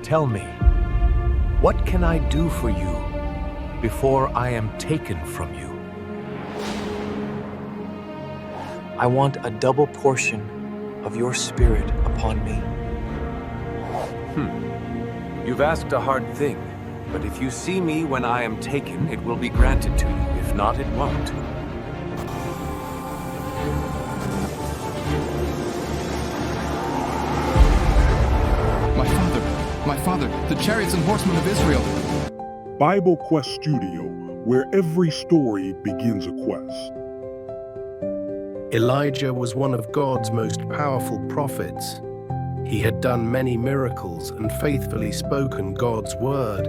Tell me, what can I do for you before I am taken from you? I want a double portion of your spirit upon me. You've asked a hard thing, but if you see me when I am taken, it will be granted to you. If not, it won't. My father, the chariots and horsemen of Israel. Bible Quest Studio, where every story begins a quest. Elijah was one of God's most powerful prophets. He had done many miracles and faithfully spoken God's word.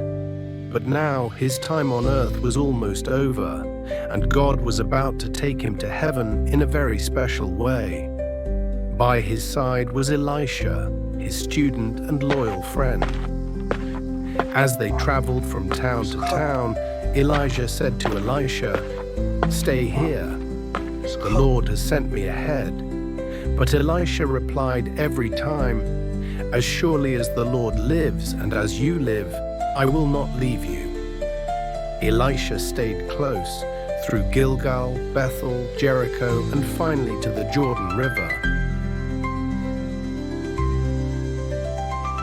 But now his time on earth was almost over, and God was about to take him to heaven in a very special way. By his side was Elisha, his student and loyal friend. As they traveled from town to town, Elijah said to Elisha, "Stay here. The Lord has sent me ahead." But Elisha replied every time, "As surely as the Lord lives and as you live, I will not leave you." Elisha stayed close through Gilgal, Bethel, Jericho, and finally to the Jordan River.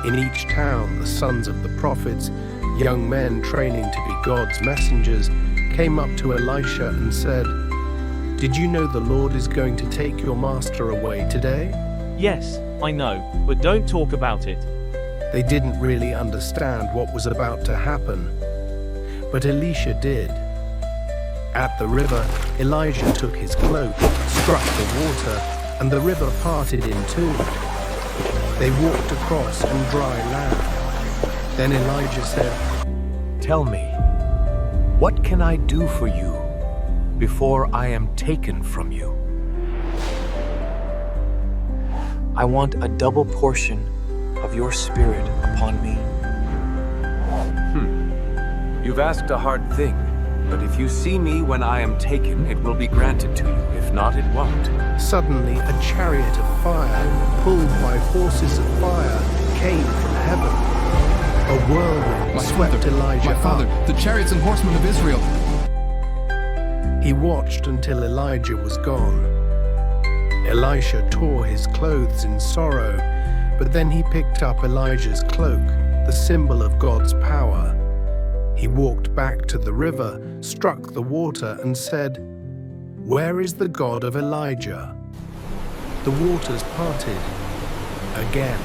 In each town, the sons of the prophets, young men training to be God's messengers, came up to Elisha and said, "Did you know the Lord is going to take your master away today?" Yes, I know, but don't talk about it. They didn't really understand what was about to happen, but Elisha did. At the river, Elijah took his cloak, struck the water, and the river parted in two. They walked across on dry land. Then Elijah said, Tell me, what can I do for you before I am taken from you? I want a double portion of your spirit upon me. You've asked a hard thing, but if you see me when I am taken, it will be granted to you. If not, it won't. Suddenly a chariot of fire, pulled by horses of fire, came from heaven. A whirlwind swept Elijah My father, up. the chariots and horsemen of Israel. He watched until Elijah was gone. Elisha tore his clothes in sorrow, but then he picked up Elijah's cloak, the symbol of God's power. He walked back to the river, struck the water, and said, "Where is the God of Elijah?" The waters parted again.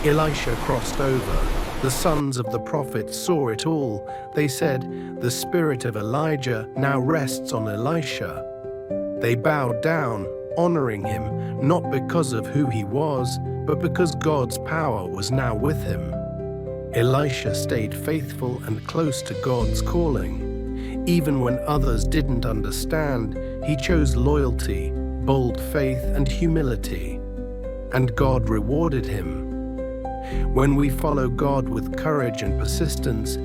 Elisha crossed over. The sons of the prophets saw it all. They said, "The spirit of Elijah now rests on Elisha." They bowed down, honoring him, not because of who he was, but because God's power was now with him. Elisha stayed faithful and close to God's calling. Even when others didn't understand, he chose loyalty, bold faith, and humility. And God rewarded him. When we follow God with courage and persistence,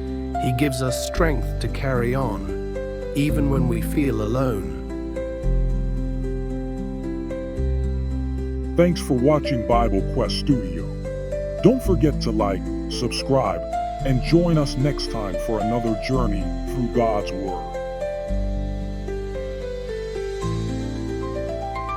He gives us strength to carry on, even when we feel alone. Thanks for watching Bible Quest Studio. Don't forget to like, subscribe, and join us next time for another journey through God's Word.